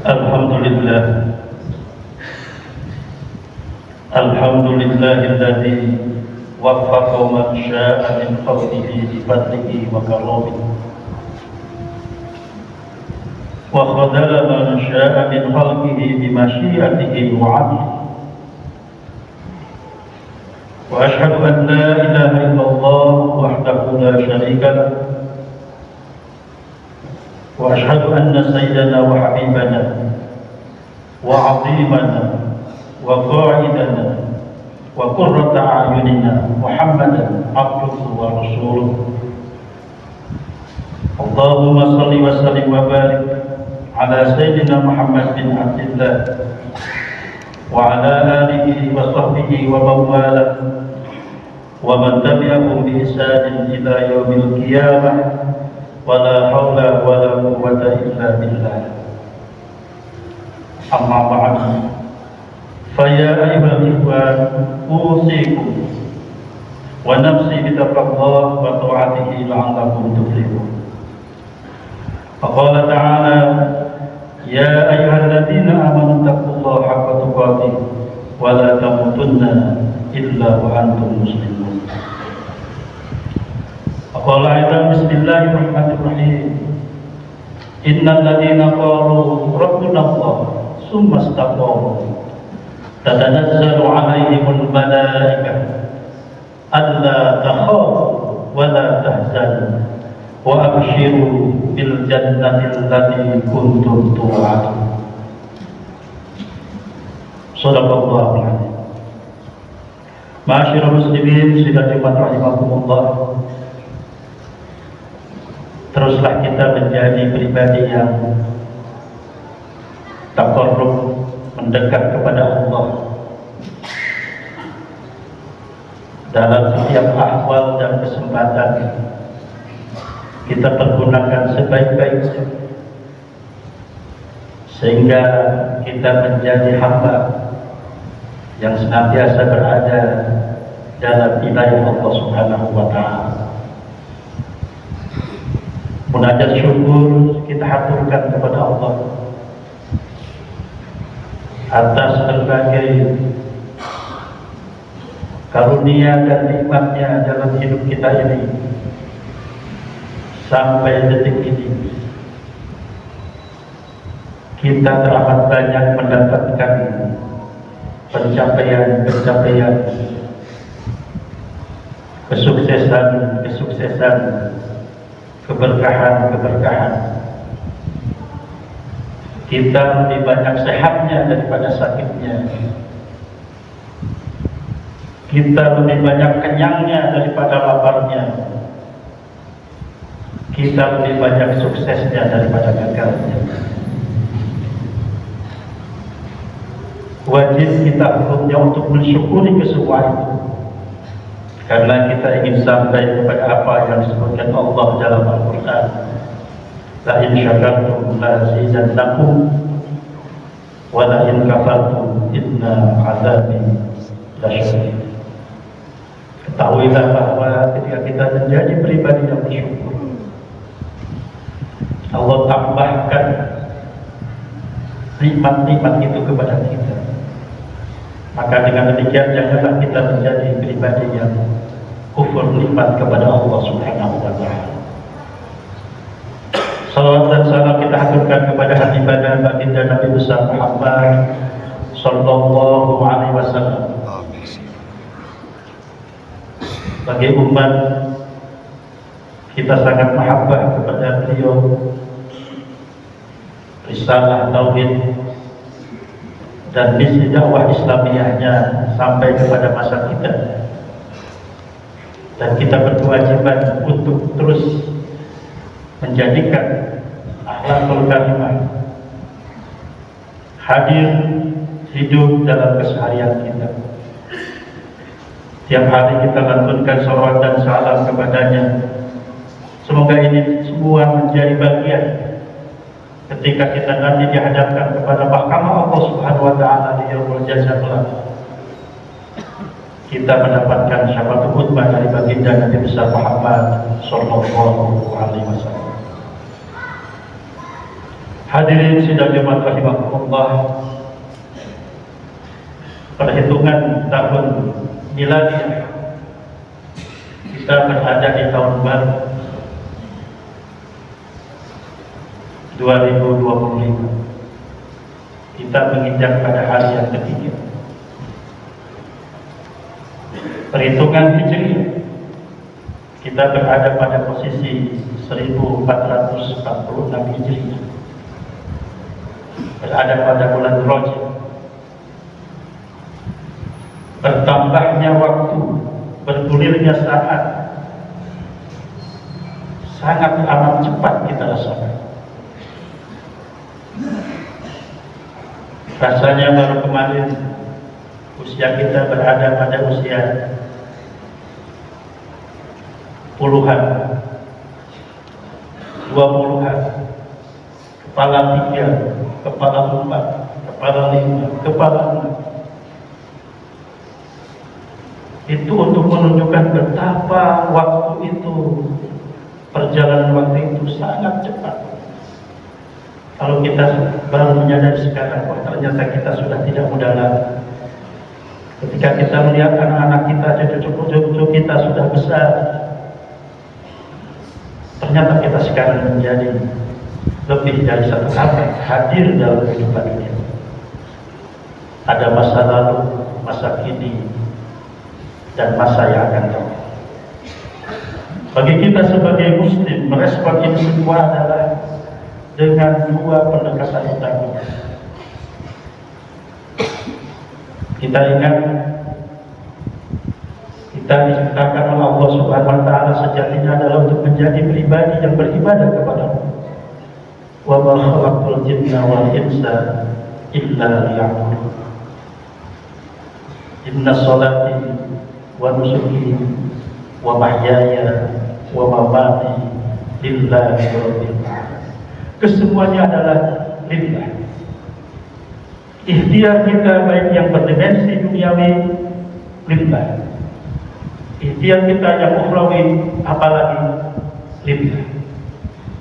Alhamdulillah, alhamdulillahilladzi waffaqa man syaa'a min khalqihi bi fadlihi wa karamihi wa khadala man syaa'a min khalqihi bi masyiatihi wa 'adlihi. Wa asyhadu an la ilaha illallah wahdahu la syarika lahu wa asyhadu anna sayyidana wa habibana wa 'azimana wa qa'idana wa qurrata a'yunina Muhammadan abduhu wa rasuluh. Allahumma salli wa sallim wa barik ala sayyidina Muhammad bin Abdillah wa ala alihi wa sahbihi wa mawala wa man tabi'ahum bi ihsanin ila yaumil qiyamah wa la hawla wa la quwwata illa billah. Amma ba'du, fa ya ayyuhal ikhwan, usikum wa nafsi bi taqwallah wa ta'atihi la'allakum tuflihun. Faqala ta'ala ya ayyuhalladzina amanu taqullaha haqqa tuqatih wa la tamutunna illa wa antum muslimun. Faqala aidan bismillahirrahmanirrahim, innal ladzina qalu rabbuna Allah tsumma istaqamu tatanazzalu 'alaihimul malaikatu alla takhafu wa la tahzanu wa abshiru bil jannati allati kuntum tu'adun. Shadaqallahu alazim. Ma'asyiral muslimin sidang rahimakumullah, teruslah kita menjadi pribadi yang taqarrub, mendekat kepada Allah dalam setiap ahwal dan kesempatan. Kita pergunakan sebaik-baiknya sehingga kita menjadi hamba yang senantiasa berada dalam wilayah Allah Subhanahu wa ta'ala. Munajat syukur kita haturkan kepada Allah atas berbagai karunia dan nikmatnya dalam hidup kita ini. Sampai detik ini kita teramat banyak mendapatkan pencapaian-pencapaian, kesuksesan, keberkahan. Kita lebih banyak sehatnya daripada sakitnya. Kita lebih banyak kenyangnya daripada laparnya. Kita lebih banyak suksesnya daripada gagalnya. Wajib kita hukumnya untuk mensyukuri kesemua itu, karena kita ingin sampai kepada apa yang disebutkan Allah dalam Al-Quran, la in syakartum la azidannakum wa la in kafartum inna azabi lasyadid. Ketahuilah bahwa ketika kita menjadi pribadi yang bersyukur, Allah tambahkan nikmat-nikmat itu kepada kita. Maka dengan demikian janganlah kita menjadi pribadi yang kufur nikmat kepada Allah Subhanahu wa ta'ala. Salawat dan salam kita haturkan kepada hati badan baginda Nabi besar Muhammad sallallahu alaihi wasallam. Bagi umat, kita sangat mahabbah kepada beliau. Risalah tauhid dan misi dakwah Islamiyahnya sampai kepada masa kita, dan kita berkewajiban untuk terus menjadikan akhlakul karimah hadir hidup dalam keseharian kita. Tiap hari kita lantunkan salawat dan salam kepadanya. Semoga ini semua menjadi bagian ketika kita nanti dihadapkan kepada mahkamah Allah Subhanahu wa ta'ala di yaumul jazaa kelak, kita mendapatkan syafaat khutbah dari baginda Nabi besar Muhammad sallallahu alaihi wasallam. Hadirin sidang jemaat rahimakumullah, perhitungan tahun miladi kita berada di tahun baru 2025. Kita menginjak pada hari yang ketiga. Perhitungan Hijriah kita berada pada posisi 1446 Hijriah, berada pada bulan Rajab. Bertambahnya waktu, bergulirnya saat, sangat amat cepat kita rasakan. Rasanya baru kemarin usia kita berada pada usia puluhan, 20-an, kepala 3, kepala 4, kepala 5, kepala 6. Itu untuk menunjukkan betapa waktu itu, perjalanan waktu itu sangat cepat. Kalau kita baru menyadari sekarang, oh ternyata kita sudah tidak muda lagi. Ketika kita melihat anak-anak kita, cucu-cucu kita sudah besar, ternyata kita sekarang menjadi lebih dari satu abad hadir dalam kehidupan ini. Ada masa lalu, masa kini, dan masa yang akan datang. Bagi kita sebagai muslim, merespon ini semua adalah dengan dua pendekatan utama. Kita ingat, kita diciptakan oleh Allah Subhanahu wa taala sejatinya adalah untuk menjadi pribadi yang beribadah kepada Allah. Wa ma khalaqtul jinna wal insa illa liya'budun. Inna sholati wa nusuki wa mahyaya wa mamati lillahi rabbil alamin. Kesemuanya adalah lillah. Ikhtiar kita baik yang berdimensi duniawi lillah. Ikhtiar kita yang ukhrawi apalagi lillah.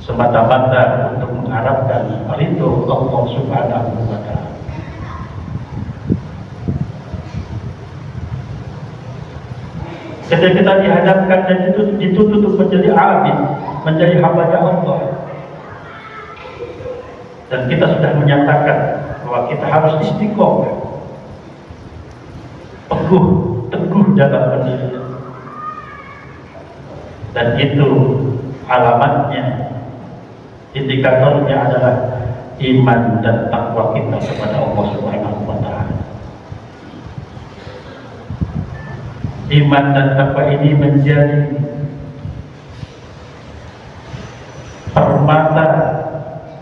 Semata-mata untuk mengharapkan ridho Allah Subhanahu wa taala. Ketika kita dihadapkan dan dituntut untuk menjadi abid, menjadi hamba Allah, dan kita sudah menyatakan bahwa kita harus istiqomah, teguh dalam pendirian, dan itu alamatnya, indikatornya adalah iman dan takwa kita kepada Allah Subhanahu wa taala. Iman dan takwa ini menjadi permata,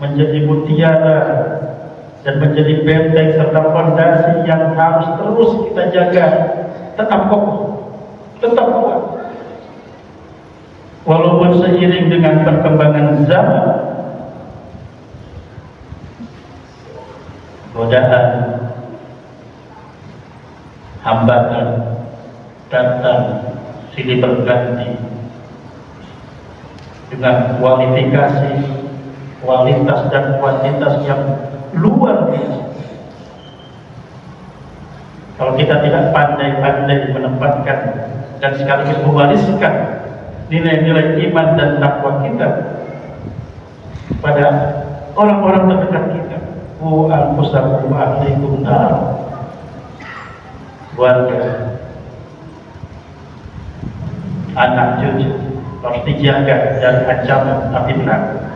menjadi mutiara, dan menjadi benteng serta fondasi yang harus terus kita jaga, tetap kokoh, tetap kuat. Walaupun seiring dengan perkembangan zaman, godaan, hambatan datang silih berganti dengan kualifikasi, kualitas dan kuantitas yang luar biasa. Kalau kita tidak pandai-pandai menempatkan dan sekaligus mewariskan nilai-nilai iman dan takwa kita pada orang-orang terdekat kita, qu anfusakum wa ahlikum nar, keluarga, anak cucu harus dijaga dari ancaman api neraka.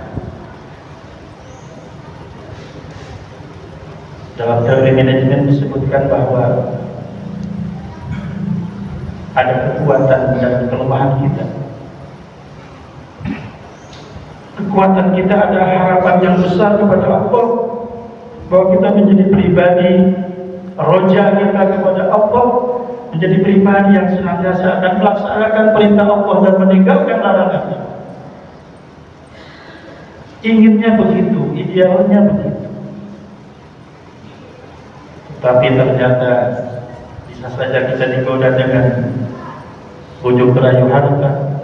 Dalam teori manajemen disebutkan bahwa ada kekuatan dan kelemahan kita. Kekuatan kita adalah harapan yang besar kepada Allah, bahwa kita menjadi pribadi roja kita kepada Allah, menjadi pribadi yang senantiasa akan melaksanakan perintah Allah dan meninggalkan larangannya. Inginnya begitu, idealnya begitu. Tapi ternyata bisa saja kita digoda dengan bujuk rayu harta.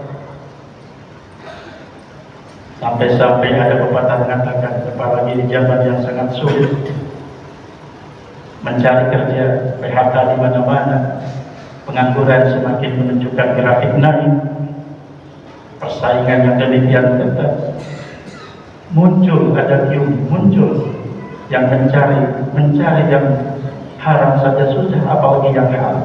Sampai-sampai ada pepatah mengatakan, apalagi di zaman yang sangat sulit mencari kerja, PHK di mana-mana, pengangguran semakin menunjukkan grafik naik, persaingan yang demikian ketat, muncul yang mencari yang haram saja sudah, apalagi yang halal.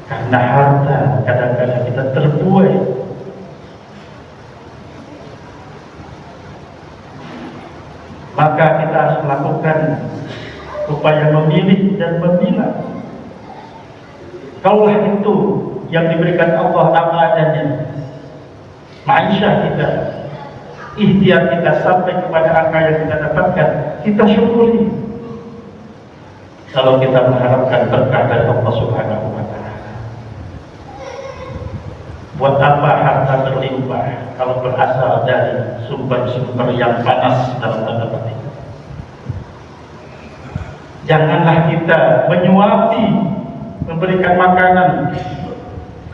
Karena harta kadang-kadang kita terbuai. Maka kita harus melakukan upaya memilih dan memilah. Kaulah itu yang diberikan Allah apa adanya. Ma'isyah kita, ikhtiar kita sampai kepada angka yang kita dapatkan, kita syukuri. Kalau kita mengharapkan berkah dari Allah Subhanahu wa Ta'ala. Buat apa harta berlimpah kalau berasal dari sumber-sumber yang panas dalam tanda petik? Janganlah kita menyuapi, memberikan makanan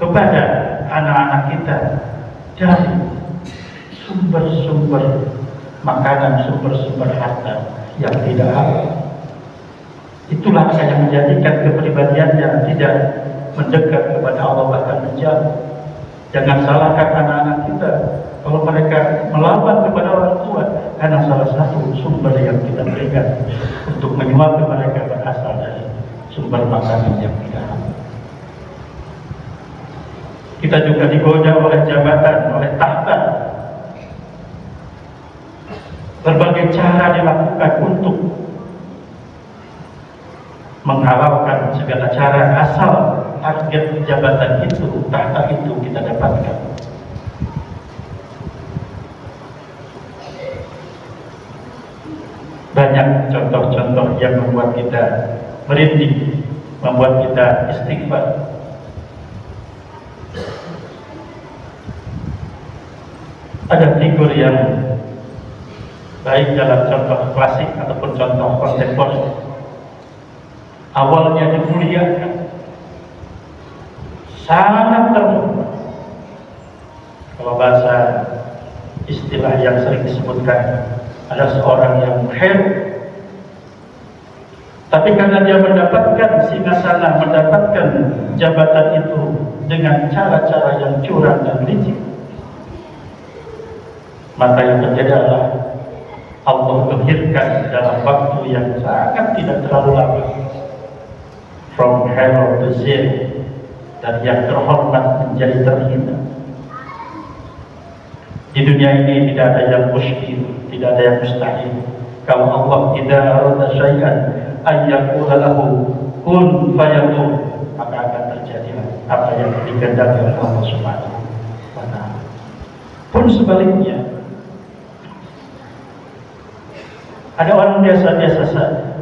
kepada anak-anak kita dari sumber-sumber makanan, sumber-sumber harta yang tidak halal. Itulah yang menjadikan kepribadiannya tidak mendekat kepada Allah, bahkan menjauh. Jangan salahkan anak-anak kita kalau mereka melawan kepada orang tua, karena salah satu sumber yang kita berikan untuk menyuapi mereka berasal dari sumber makanan yang tidak halal. Kita juga digoda oleh jabatan, oleh tahta. Berbagai cara dilakukan untuk menghalalkan segala cara asal target jabatan itu, tahta itu kita dapatkan. Banyak contoh-contoh yang membuat kita merinding, membuat kita istighfar. Ada figur yang baik dalam contoh klasik ataupun contoh kontemporer. Awalnya dimuliakan, sangat terhormat. Kalau bahasa istilah yang sering disebutkan, ada seorang yang hero, tapi karena dia mendapatkan singgasana, mendapatkan jabatan itu dengan cara-cara yang curang dan licik, maka yang terjadi adalah Allah melahirkan dalam waktu yang sangat tidak terlalu lama, from hero to zero, dan yang terhormat menjadi terhina. Di dunia ini tidak ada yang mustahil, tidak ada yang mustahil. Kalau Allah tidak arada syai'an ayyaqula lahu kun fayakun, maka akan terjadi apa yang dikehendaki oleh Allah Subhanahu wa Ta'ala. Pun sebaliknya, ada orang biasa-biasa saja,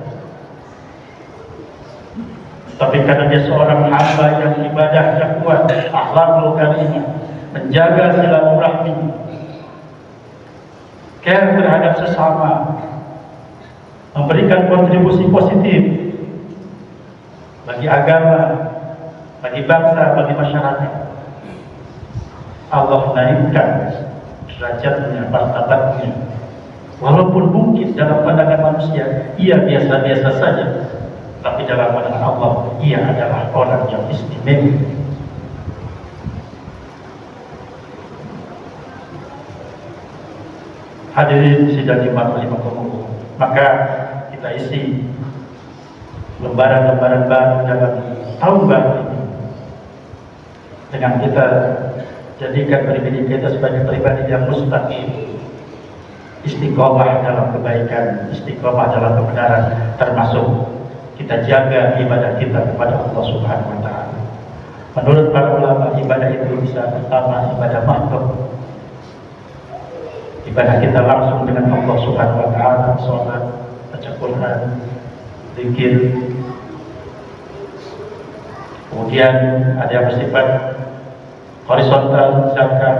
tapi karena dia seorang hamba yang ibadahnya kuat, akhlakul karimah, menjaga silaturahmi, care terhadap sesama, memberikan kontribusi positif bagi agama, bagi bangsa, bagi masyarakat, Allah naikkan derajatnya, martabatnya. Walaupun mungkin dalam pandangan manusia ia biasa-biasa saja, tapi dalam pandangan Allah ia adalah orang yang istimewa. Hadirin sidang jemaah rahimakumullah, maka kita isi lembaran-lembaran baru dalam tahun baru ini dengan kita jadikan pribadi kita sebagai pribadi yang mustaqim, istiqomah dalam kebaikan, istiqomah dalam kebenaran, termasuk kita jaga ibadah kita kepada Allah Subhanahu wa Ta'ala. Menurut para ulama, ibadah itu bisa pertama ibadah makhluk, ibadah kita langsung dengan Allah Subhanahu wa Ta'ala, sholat, baca Quran, zikir. Kemudian ada yang bersifat horizontal, zakat,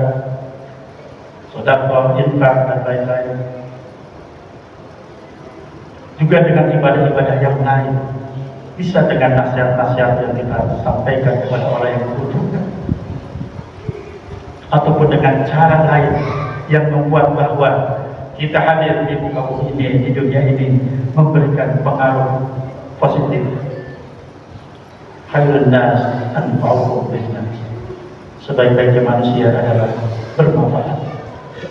sedekah, infak, dan lain-lain. Juga dengan ibadah-ibadah yang lain, bisa dengan nasihat-nasihat yang kita sampaikan kepada orang yang membutuhkan, ataupun dengan cara lain yang membuat bahwa kita hadir di muka bumi ini, di dunia ini, memberikan pengaruh positif. Khairun nas anfa'uhum linnas. Sebaik-baiknya manusia adalah bermanfaat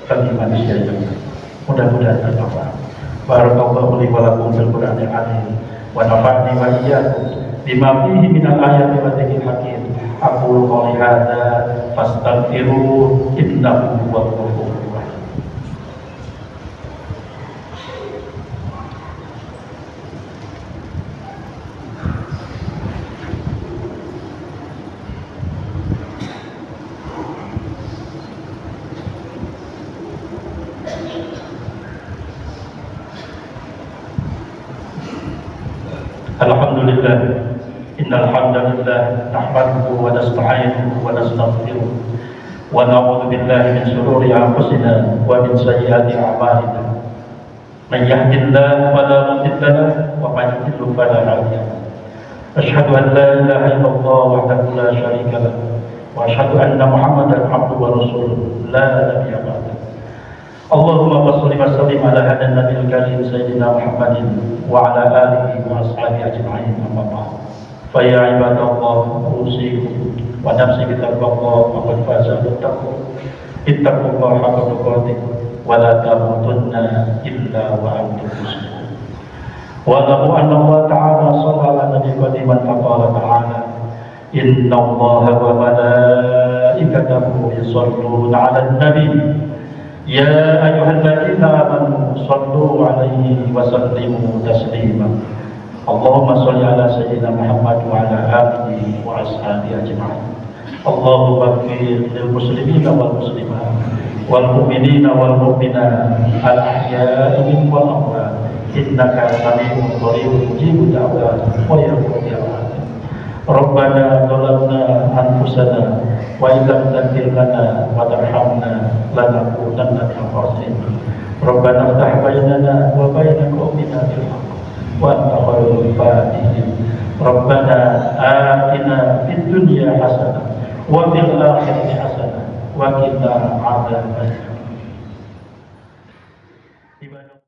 bagi manusia yang lain. Mudah-mudahan bermanfaat. Barakallahu li wa lakum fil Qur'anil azim wa nafa'ni wa iyyakum bima fihi minal ayati wa dzikril hakim. Aqulu qouli hadza fastaghfiru innahu huwal ghafurur rahim. Alhamdulillah, innal hamdalillah nahmaduhu wa nasta'inuhu wa nastaghfiruh wa na'udzu billahi min shururi anfusina wa min sayyiati a'malina. Man yahdihillahu fala mudilla lahu wa man yudlil fala hadiya lahu. Asyhadu an la ilaha illallah wahdahu la syarika lahu wa asyhadu anna Muhammadan 'abduhu wa rasuluhu la nabiyya ba'dahu. Allahumma shalli wa sallim ala hadan nabiyil karim sayyidina Muhammadin wa ala alihi wa ashabihi ajma'in, amma ba'd. Fa ya ibadallah, usikum wa nafsi bi taqwallah, faqad faza muttaqun. Ittaqullaha haqqa tuqatih wa la tamutunna illa wa antum muslimun. Wa lahu anna Allah ta'ala shalla ala nabiyyi qadiman faqala ta'ala inna Allaha wa malaikatahu yusalluna 'alan nabiy. Ya ayyuhalladzina amanu sallu 'alaihi wa sallimu taslima. Allahumma shalli ala sayyidina Muhammad wa ala alihi wa ashabihi ajma'in. Allahumma ighfir lil muslimina wal muslimat wal mu'minina wal mu'minat al ahya'i minhum wal amwat innaka sami'un qaribun mujibud da'wat wa yarhamul da'wat. Rabbana zalamna anfusana wa illam taghfir lana wa tarhamna lanakunanna minal khasirin. Rabbana iftah bainana wa baina qaumina bil haqq wa anta khairul fatihin. Rabbana atina fid dunya hasanah wa fil akhirati hasanah wa qina adzabannar.